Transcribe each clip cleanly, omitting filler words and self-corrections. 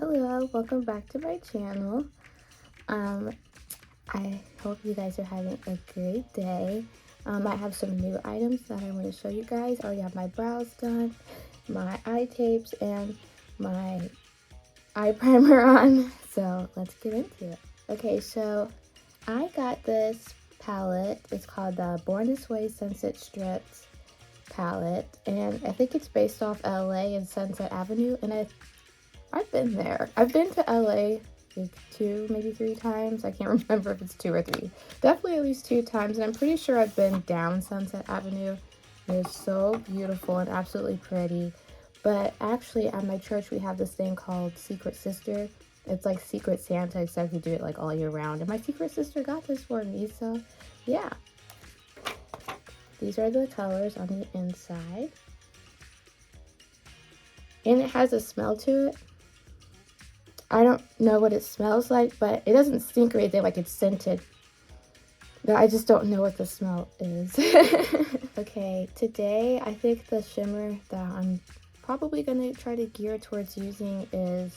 Hello, welcome back to my channel. I hope you guys are having a great day. I have some new items that I want to show you guys. I already have my brows done, my eye tapes, and my eye primer on. So let's get into it. Okay, so I got this palette. It's called the Born This Way Sunset Strips palette, and I think it's based off LA and Sunset Avenue, and I've been there. I've been to LA like 2, maybe 3 times. I can't remember if it's 2 or 3. Definitely at least 2 times, and I'm pretty sure I've been down Sunset Avenue. It is so beautiful and absolutely pretty. But actually at my church we have this thing called Secret Sister. It's like Secret Santa, except you do it like all year round. And my secret sister got this for me, so yeah. These are the colors on the inside. And it has a smell to it. I don't know what it smells like, but it doesn't stink or anything, like it's scented. But I just don't know what the smell is. Okay, today I think the shimmer that I'm probably going to try to gear towards using is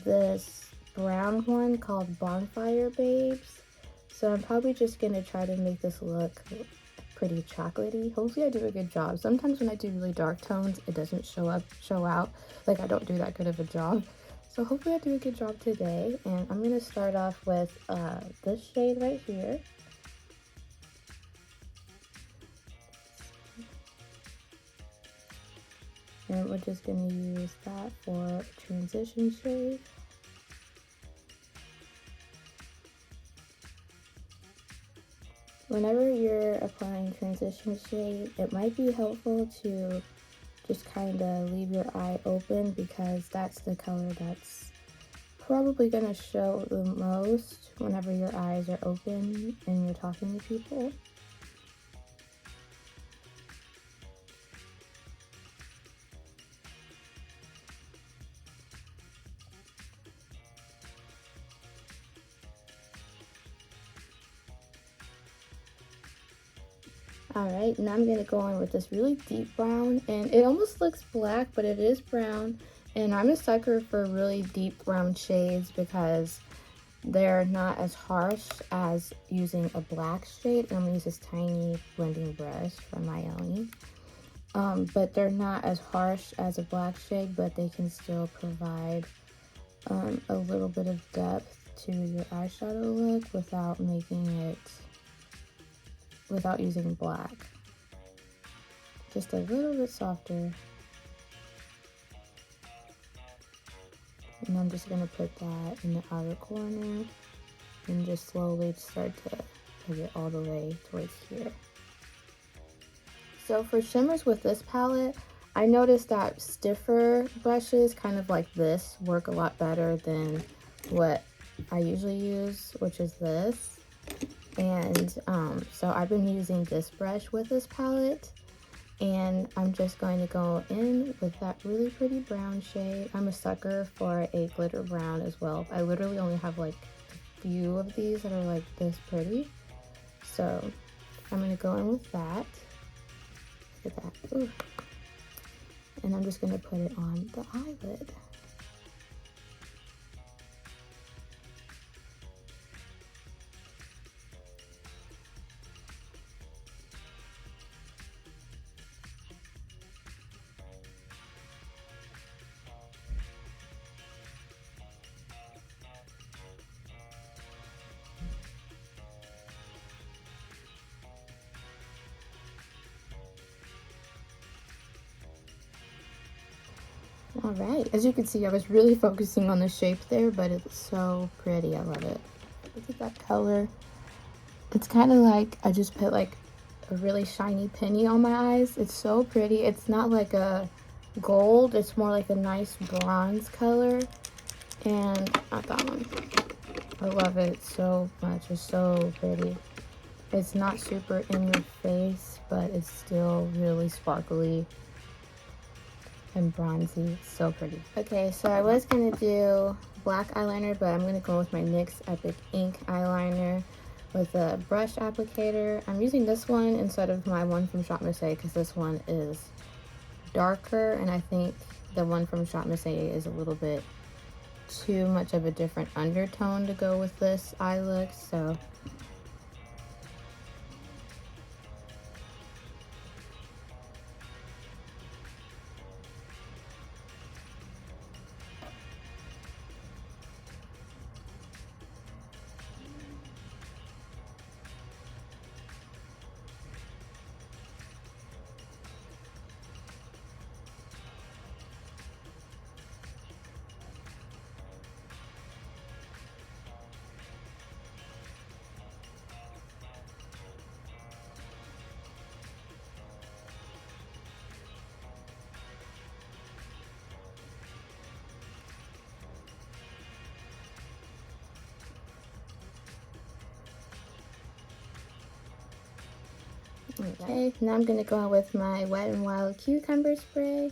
this brown one called Bonfire Babes. So I'm probably just going to try to make this look pretty chocolatey. Hopefully I do a good job. Sometimes when I do really dark tones, it doesn't show out. Like I don't do that good of a job. So hopefully I do a good job today. And I'm going to start off with this shade right here. And we're just going to use that for transition shade. Whenever you're applying transition shade, it might be helpful to just kind of leave your eye open, because that's the color that's probably going to show the most whenever your eyes are open and you're talking to people. Alright, now I'm going to go in with this really deep brown, and it almost looks black, but it is brown. And I'm a sucker for really deep brown shades because they're not as harsh as using a black shade. I'm going to use this tiny blending brush from my own. But they're not as harsh as a black shade, but they can still provide a little bit of depth to your eyeshadow look without using black. Just a little bit softer. And I'm just going to put that in the outer corner and just slowly start to put it all the way towards here. So for shimmers with this palette, I noticed that stiffer brushes, kind of like this, work a lot better than what I usually use, which is this. And so I've been using this brush with this palette, and I'm just going to go in with that really pretty brown shade. I'm a sucker for a glitter brown as well. I literally only have like a few of these that are like this pretty. So I'm going to go in with that. Look at that. Ooh. And I'm just going to put it on the eyelid. Alright, as you can see, I was really focusing on the shape there, but it's so pretty. I love it. Look at that color. It's kind of like I just put like a really shiny penny on my eyes. It's so pretty. It's not like a gold. It's more like a nice bronze color. And not that one. I love it so much. It's so pretty. It's not super in your face, but it's still really sparkly and bronzy. It's so pretty. Okay, so I was gonna do black eyeliner, but I'm gonna go with my NYX Epic Ink eyeliner with a brush applicator. I'm using this one instead of my one from Shop Marseille because this one is darker, and I think the one from Shop Marseille is a little bit too much of a different undertone to go with this eye look, so okay. Now I'm gonna go with my Wet n Wild cucumber spray.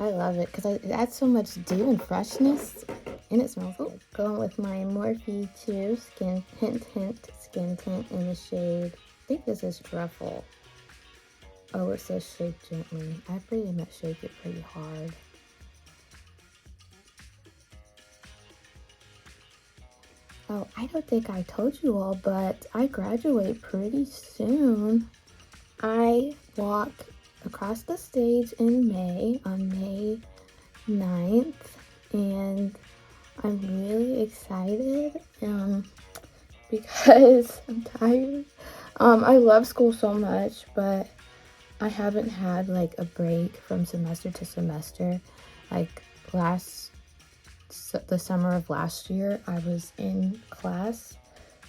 I love it because it adds so much dew and freshness, and it smells good. Going with my Morphe 2 Skin Hint Skin Tint in the shade, I think this is Truffle. Oh, it says shake gently. I pretty much shake it pretty hard. Oh, I don't think I told you all, but I graduate pretty soon. I walk across the stage in May, on May 9th, and I'm really excited because I'm tired. I love school so much, but I haven't had like a break from semester to semester. Like the summer of last year, I was in class,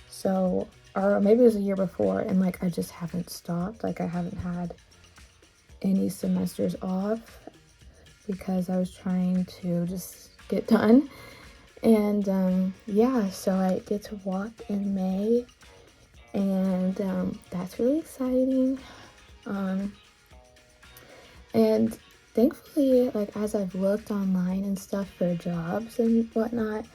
so, or maybe it was a year before, and like I just haven't stopped. Like I haven't had any semesters off because I was trying to just get done. And yeah, so I get to walk in May, and that's really exciting. And thankfully, like as I've looked online and stuff for jobs and whatnot,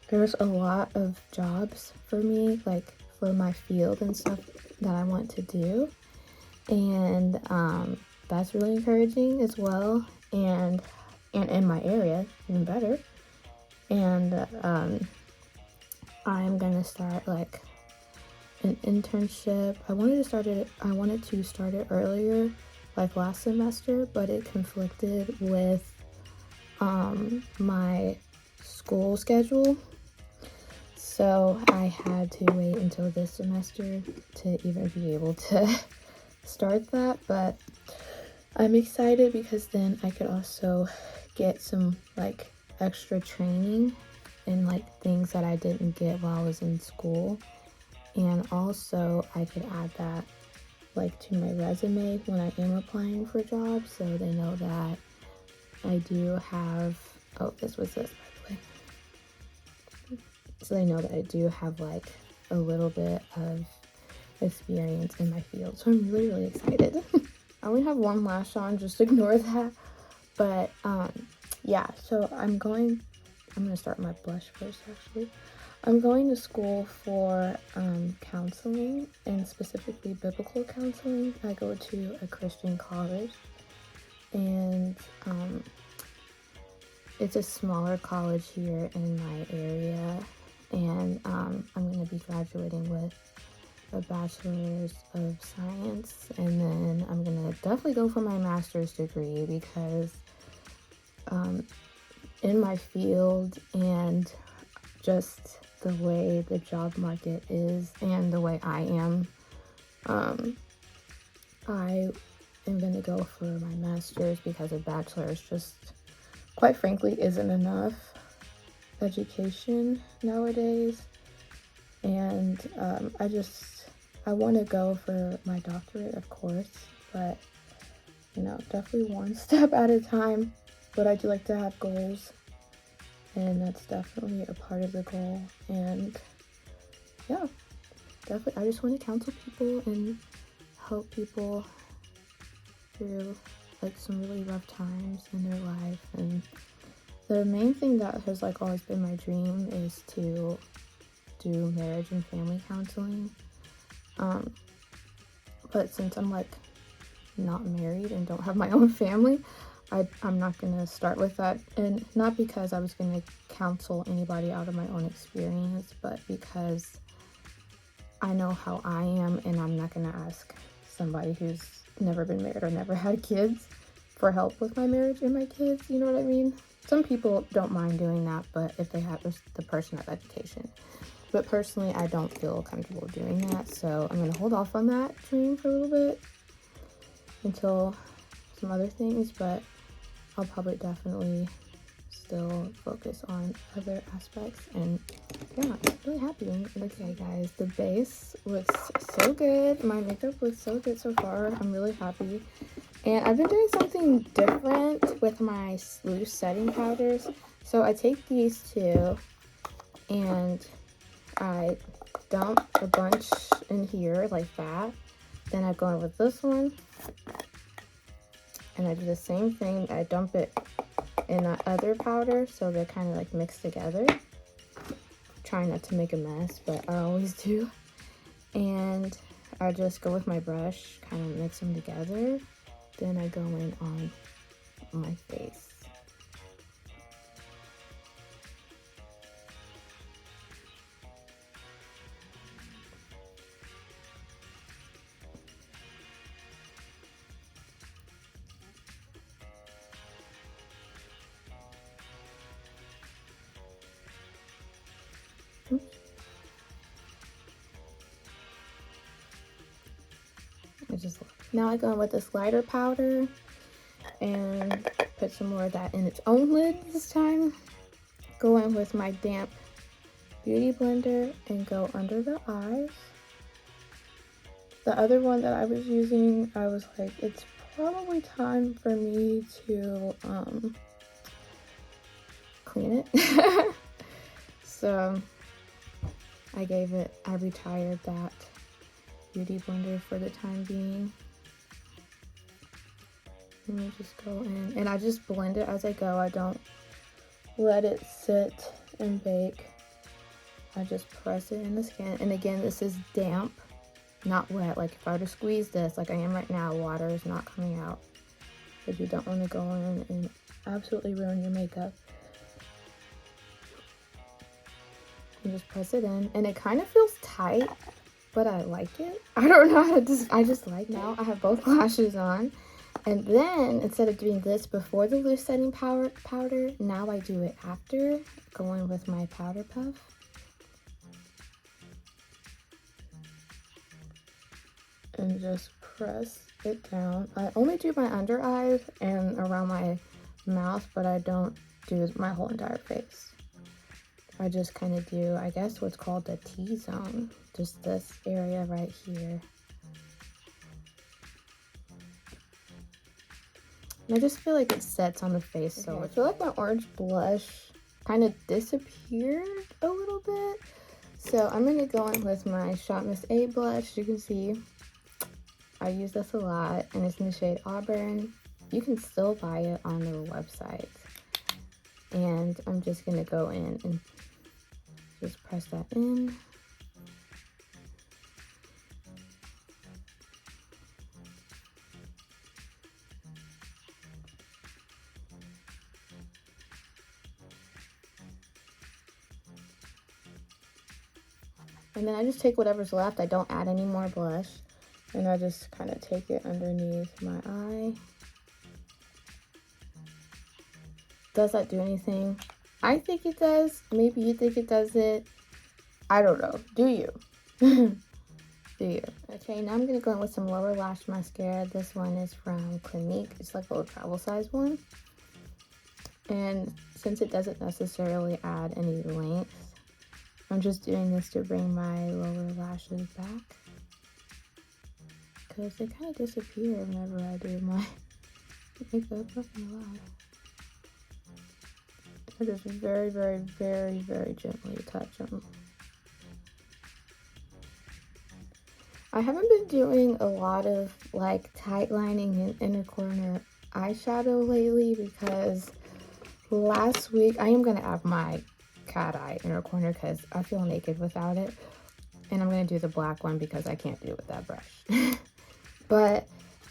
there's a lot of jobs for me, like for my field and stuff that I want to do, and that's really encouraging as well, and in my area, even better. And I'm gonna start like an internship. I wanted to start it earlier, like last semester, but it conflicted with my school schedule, so I had to wait until this semester to even be able to start that. But I'm excited because then I could also get some like extra training in like things that I didn't get while I was in school, and also I could add that like to my resume when I am applying for jobs, so they know that I do have, oh, this was this, by the way, so they know that I do have like a little bit of experience in my field. So I'm really excited. I only have one lash on, just ignore that. But yeah, so I'm gonna start my blush first actually. I'm going to school for counseling, and specifically biblical counseling. I go to a Christian college, and it's a smaller college here in my area, and I'm going to be graduating with a bachelor's of science, and then I'm going to definitely go for my master's degree because in my field and just the way the job market is and the way I am, I am going to go for my master's because a bachelor's just, quite frankly, isn't enough education nowadays. And I want to go for my doctorate, of course, but you know, definitely one step at a time. But I do like to have goals, and that's definitely a part of the goal. And yeah, definitely I just want to counsel people and help people through like some really rough times in their life. And the main thing that has like always been my dream is to do marriage and family counseling, but since I'm like not married and don't have my own family, I'm not gonna start with that. And not because I was gonna counsel anybody out of my own experience, but because I know how I am, and I'm not gonna ask somebody who's never been married or never had kids for help with my marriage and my kids, you know what I mean? Some people don't mind doing that, but if they have the person have education. But personally, I don't feel comfortable doing that, so I'm gonna hold off on that dream for a little bit until some other things, but I'll probably definitely still focus on other aspects. And yeah, I'm really happy. Okay guys, the base looks so good. My makeup looks so good so far. I'm really happy. And I've been doing something different with my loose setting powders. So I take these two and I dump a bunch in here like that. Then I go in with this one and I do the same thing. I dump it in that other powder so they're kind of like mixed together. Trying not to make a mess, but I always do. And I just go with my brush, kind of mix them together. Then I go in on my face. Now I go in with this lighter powder and put some more of that in its own lid this time. Go in with my damp beauty blender and go under the eyes. The other one that I was using, I was like, it's probably time for me to clean it. So I retired that beauty blender for the time being. Let me just go in and I just blend it as I go. I don't let it sit and bake. I just press it in the skin. And again, this is damp, not wet. Like if I were to squeeze this like I am right now, water is not coming out, because you don't want to go in and absolutely ruin your makeup. You just press it in and it kind of feels tight, but I like it. I don't know, I just like now. I have both lashes on. And then instead of doing this before the loose setting powder, now I do it after, going with my powder puff. And just press it down. I only do my under eyes and around my mouth, but I don't do my whole entire face. I just kind of do, I guess, what's called the T-zone. Just this area right here. And I just feel like it sets on the face so much. I feel like my orange blush kind of disappeared a little bit. So I'm going to go in with my Shot Miss A blush. You can see I use this a lot, and it's in the shade Auburn. You can still buy it on their website. And I'm just going to go in and just press that in. And then I just take whatever's left. I don't add any more blush. And I just kind of take it underneath my eye. Does that do anything? I think it does. Maybe you think it does it. I don't know. Do you? Do you? Okay, now I'm going to go in with some lower lash mascara. This one is from Clinique. It's like a little travel size one. And since it doesn't necessarily add any length, I'm just doing this to bring my lower lashes back, because they kind of disappear whenever I do my makeup, not gonna lie. I just very, very, very, very gently touch them. I haven't been doing a lot of like tight lining and inner corner eyeshadow lately, because last week, I am gonna add my cat eye inner corner because I feel naked without it, and I'm gonna do the black one because I can't do it with that brush. But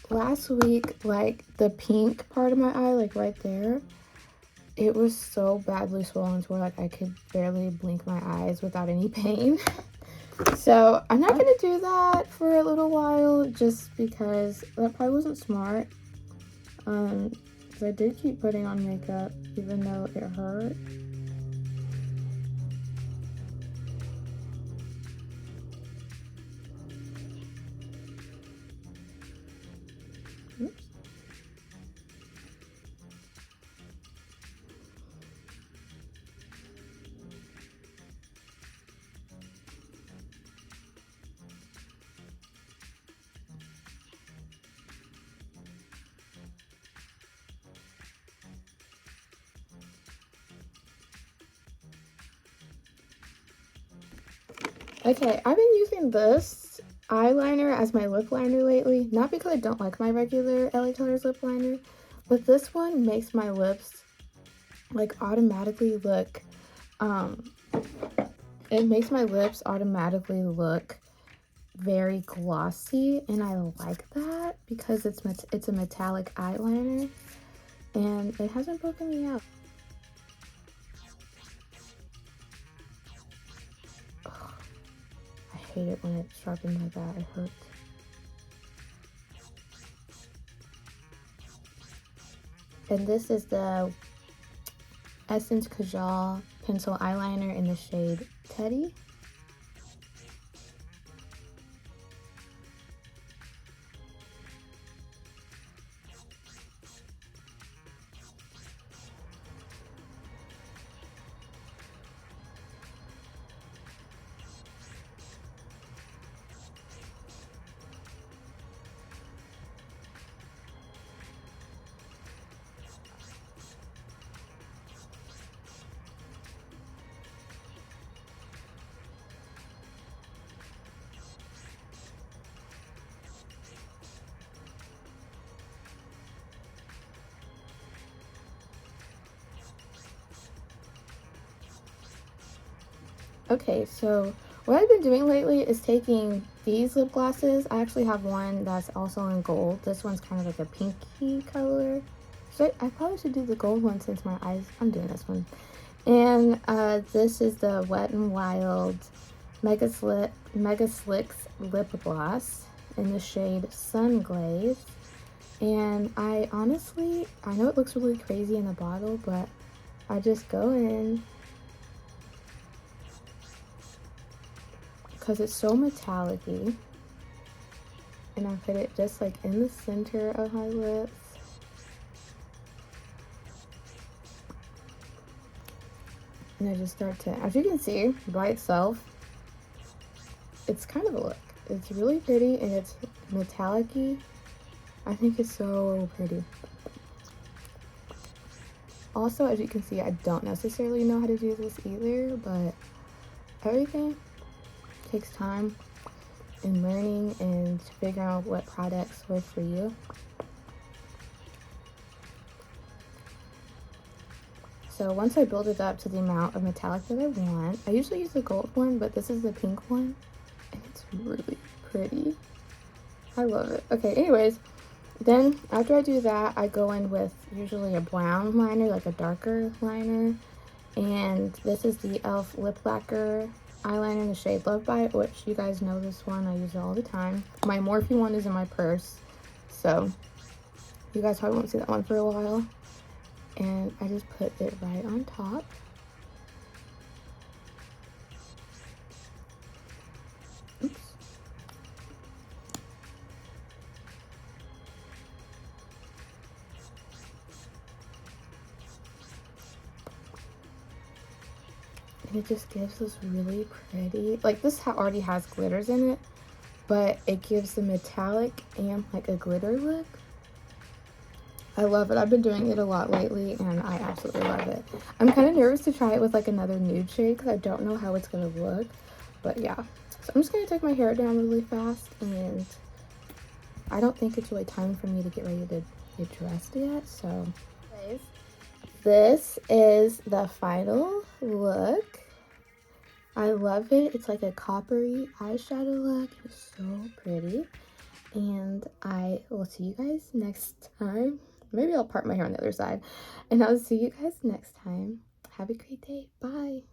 last week, like the pink part of my eye, like right there, it was so badly swollen to where like I could barely blink my eyes without any pain. So I'm not gonna do that for a little while just because that probably wasn't smart. So I did keep putting on makeup even though it hurt. Oops. Okay, I've been using this eyeliner as my lip liner lately. Not because I don't like my regular LA Colors lip liner, but this one makes my lips like automatically look, it makes my lips automatically look very glossy, and I like that because it's a metallic eyeliner and it hasn't broken me out. Ugh, I hate it when it's sharpened like that. It hurts. And this is the Essence Kajal pencil eyeliner in the shade Teddy. Okay, so what I've been doing lately is taking these lip glosses. I actually have one that's also in gold. This one's kind of like a pinky color. So I probably should do the gold one since my eyes, I'm doing this one. And this is the Wet n Wild Mega Slicks Lip Gloss in the shade Sun Glaze. And I honestly, I know it looks really crazy in the bottle, but I just go in because it's so metallic-y, and I put it just like in the center of my lips. And I just start to, as you can see by itself, it's kind of a look. It's really pretty and it's metallic-y. I think it's so pretty. Also, as you can see, I don't necessarily know how to do this either, but everything takes time and learning and figuring out what products work for you. So once I build it up to the amount of metallic that I want, I usually use the gold one, but this is the pink one, and it's really pretty. I love it. Okay, anyways, then after I do that, I go in with usually a brown liner, like a darker liner, and this is the e.l.f. Lip Lacquer eyeliner in the shade Love Bite, which you guys know this one. I use it all the time. My Morphe one is in my purse, so you guys probably won't see that one for a while. And I just put it right on top. Oops. And it just gives this really pretty, like this already has glitters in it, but it gives the metallic and like a glitter look. I love it. I've been doing it a lot lately and I absolutely love it. I'm kind of nervous to try it with like another nude shade because I don't know how it's going to look. But yeah. So I'm just going to take my hair down really fast, and I don't think it's really time for me to get ready to get dressed yet. So this is the final look. I love it. It's like a coppery eyeshadow look. It's so pretty. and I will see you guys next time. Maybe I'll part my hair on the other side, and I'll see you guys next time. Have a great day. Bye.